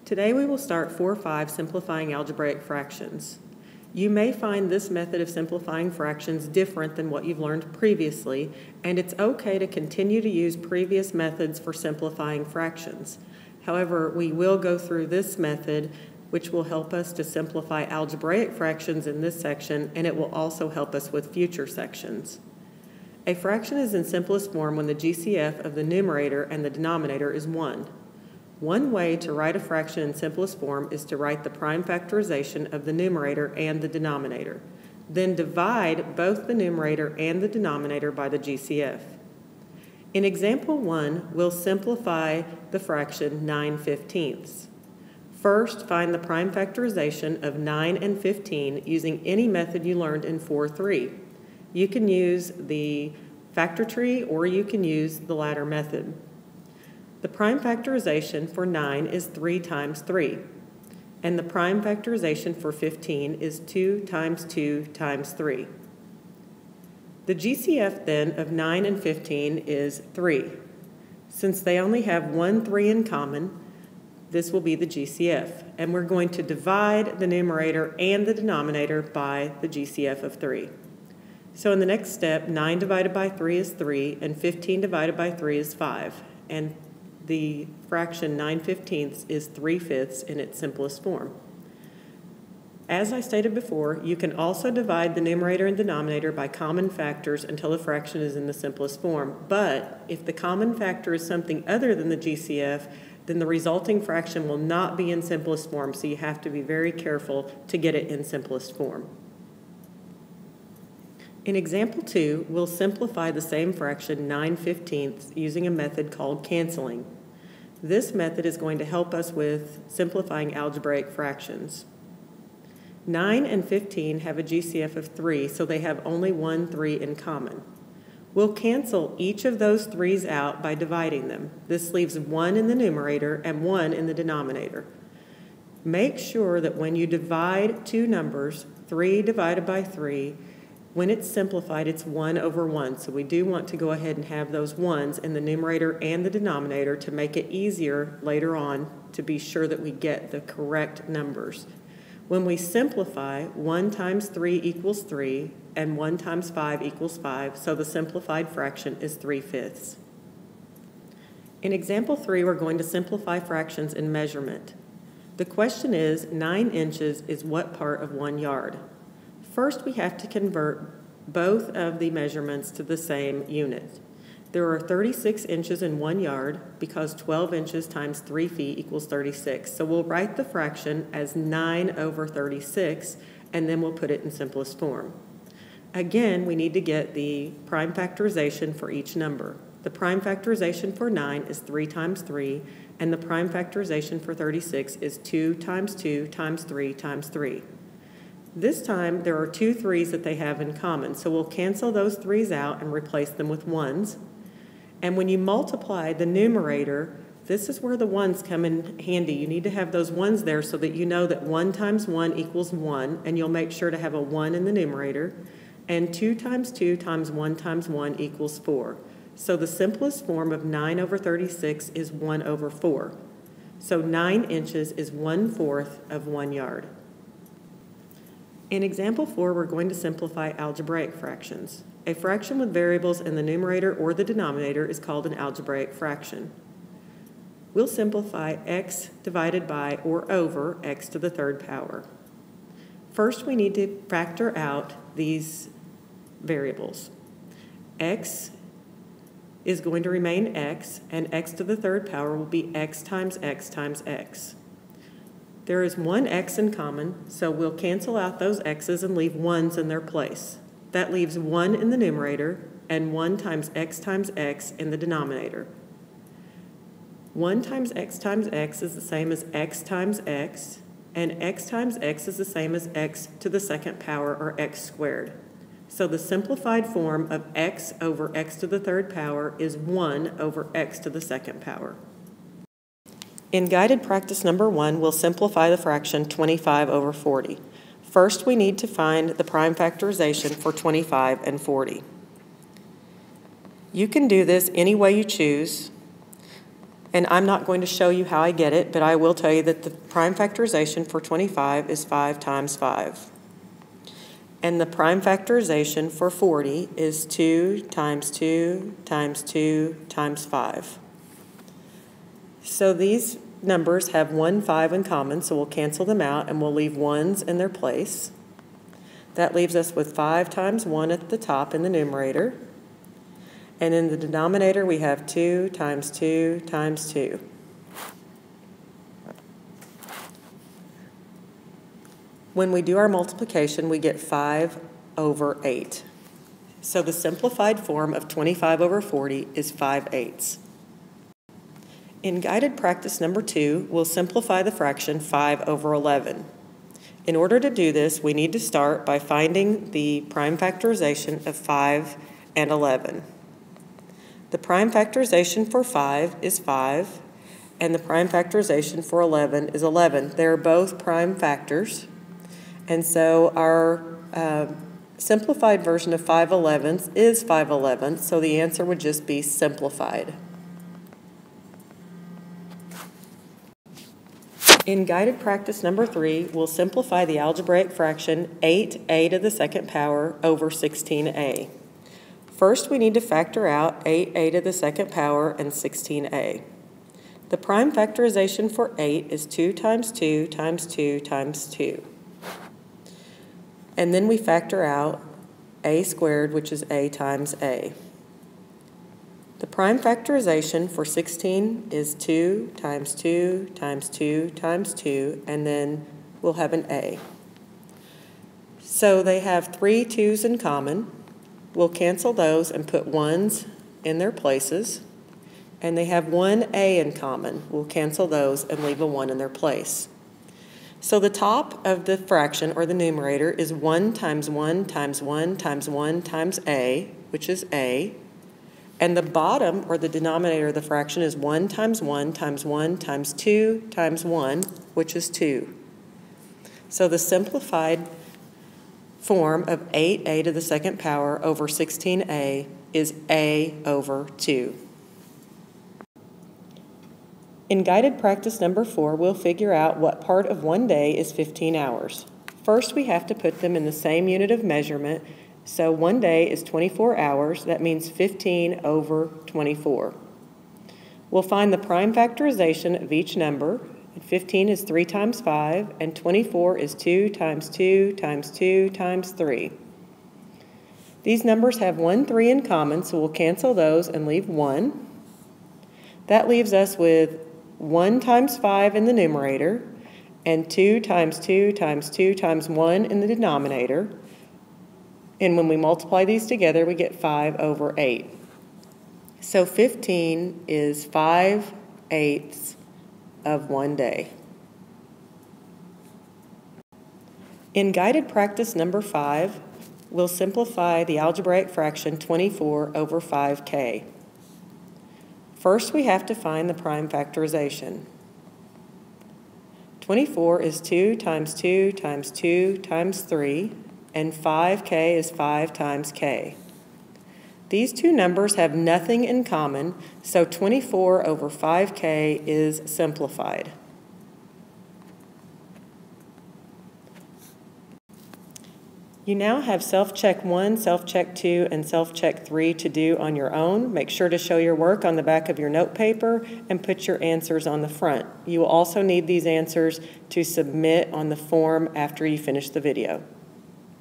Today we will start 4-5 simplifying algebraic fractions. You may find this method of simplifying fractions different than what you've learned previously, and it's okay to continue to use previous methods for simplifying fractions. However, we will go through this method, which will help us to simplify algebraic fractions in this section, and it will also help us with future sections. A fraction is in simplest form when the GCF of the numerator and the denominator is 1. One way to write a fraction in simplest form is to write the prime factorization of the numerator and the denominator. Then divide both the numerator and the denominator by the GCF. In example 1, we'll simplify the fraction 9/15. First, find the prime factorization of 9 and 15 using any method you learned in 4-3. You can use the factor tree or you can use the ladder method. The prime factorization for 9 is 3 times 3, and the prime factorization for 15 is 2 times 2 times 3. The GCF then of 9 and 15 is 3. Since they only have one 3 in common, this will be the GCF, and we're going to divide the numerator and the denominator by the GCF of 3. So in the next step, 9 divided by 3 is 3, and 15 divided by 3 is 5, and the fraction 9/15 is 3/5 in its simplest form. As I stated before, you can also divide the numerator and denominator by common factors until the fraction is in the simplest form. But if the common factor is something other than the GCF, then the resulting fraction will not be in simplest form, so you have to be very careful to get it in simplest form. In example 2, we'll simplify the same fraction 9/15 using a method called canceling. This method is going to help us with simplifying algebraic fractions. 9 and 15 have a GCF of 3, so they have only one 3 in common. We'll cancel each of those 3's out by dividing them. This leaves 1 in the numerator and 1 in the denominator. Make sure that when you divide two numbers, 3 divided by 3, when it's simplified, it's 1 over 1. So we do want to go ahead and have those 1's in the numerator and the denominator to make it easier later on to be sure that we get the correct numbers. When we simplify, 1 times 3 equals 3, and 1 times 5 equals 5, so the simplified fraction is 3/5. In example 3, we're going to simplify fractions in measurement. The question is, 9 inches is what part of 1 yard? First, we have to convert both of the measurements to the same unit. There are 36 inches in 1 yard because 12 inches times 3 feet equals 36. So we'll write the fraction as 9 over 36, and then we'll put it in simplest form. Again, we need to get the prime factorization for each number. The prime factorization for 9 is 3 times 3, and the prime factorization for 36 is 2 times 2 times 3 times 3. This time, there are two 3's that they have in common, so we'll cancel those 3's out and replace them with 1's. And when you multiply the numerator, this is where the 1's come in handy. You need to have those 1's there so that you know that 1 times 1 equals 1, and you'll make sure to have a 1 in the numerator, and 2 times 2 times 1 times 1 equals 4. So the simplest form of 9 over 36 is 1 over 4. So 9 inches is 1/4 of 1 yard. In example 4, we're going to simplify algebraic fractions. A fraction with variables in the numerator or the denominator is called an algebraic fraction. We'll simplify x divided by or over x to the 3rd power. First, we need to factor out these variables. X is going to remain x, and x to the 3rd power will be x times x times x. There is one x in common, so we'll cancel out those x's and leave 1's in their place. That leaves 1 in the numerator and 1 times x in the denominator. 1 times x is the same as x times x, and x times x is the same as x to the 2nd power, or x squared. So the simplified form of x over x to the 3rd power is 1 over x to the 2nd power. In guided practice number 1, we'll simplify the fraction 25 over 40. First, we need to find the prime factorization for 25 and 40. You can do this any way you choose, And I'm not going to show you how I get it, but I will tell you that the prime factorization for 25 is 5 times 5. And the prime factorization for 40 is 2 times 2 times 2 times 5. So these numbers have 1 5 in common, so we'll cancel them out and we'll leave ones in their place. That leaves us with 5 times 1 at the top in the numerator. And in the denominator, we have 2 times 2 times 2. When we do our multiplication, we get 5 over 8. So the simplified form of 25 over 40 is 5/8. In guided practice number 2, we'll simplify the fraction 5 over 11. In order to do this, we need to start by finding the prime factorization of 5 and 11. The prime factorization for 5 is 5, and the prime factorization for 11 is 11. They're both prime factors, and so our simplified version of 5/11 is 5/11, so the answer would just be simplified. In guided practice number 3, we'll simplify the algebraic fraction 8a to the second power over 16a. First, we need to factor out 8a to the second power and 16a. The prime factorization for 8 is 2 times 2 times 2 times 2. And then we factor out a squared, which is a times a. The prime factorization for 16 is 2 times 2 times 2 times 2, and then we'll have an a. So they have 3 2's in common. We'll cancel those and put 1's in their places. And they have 1a in common. We'll cancel those and leave a 1 in their place. So the top of the fraction, or the numerator, is 1 times 1 times 1 times 1 times a, which is a. And the bottom, or the denominator of the fraction, is 1 times 1 times 1 times 2 times 1, which is 2. So the simplified form of 8a to the second power over 16a is a over 2. In guided practice number 4, we'll figure out what part of one day is 15 hours. First, we have to put them in the same unit of measurement. So one day is 24 hours. That means 15 over 24. We'll find the prime factorization of each number. 15 is 3 times 5, and 24 is 2 times 2 times 2 times 3. These numbers have 1 3 in common, so we'll cancel those and leave 1. That leaves us with 1 times 5 in the numerator, and 2 times 2 times 2 times 1 in the denominator. And when we multiply these together, we get 5 over 8. So 15 is 5/8 of one day. In guided practice number 5, we'll simplify the algebraic fraction 24 over 5k. First, we have to find the prime factorization. 24 is 2 times 2 times 2 times 3. And 5k is 5 times k. These two numbers have nothing in common, so 24 over 5k is simplified. You now have self-check 1, self-check 2, and self-check 3 to do on your own. Make sure to show your work on the back of your note paper and put your answers on the front. You will also need these answers to submit on the form after you finish the video.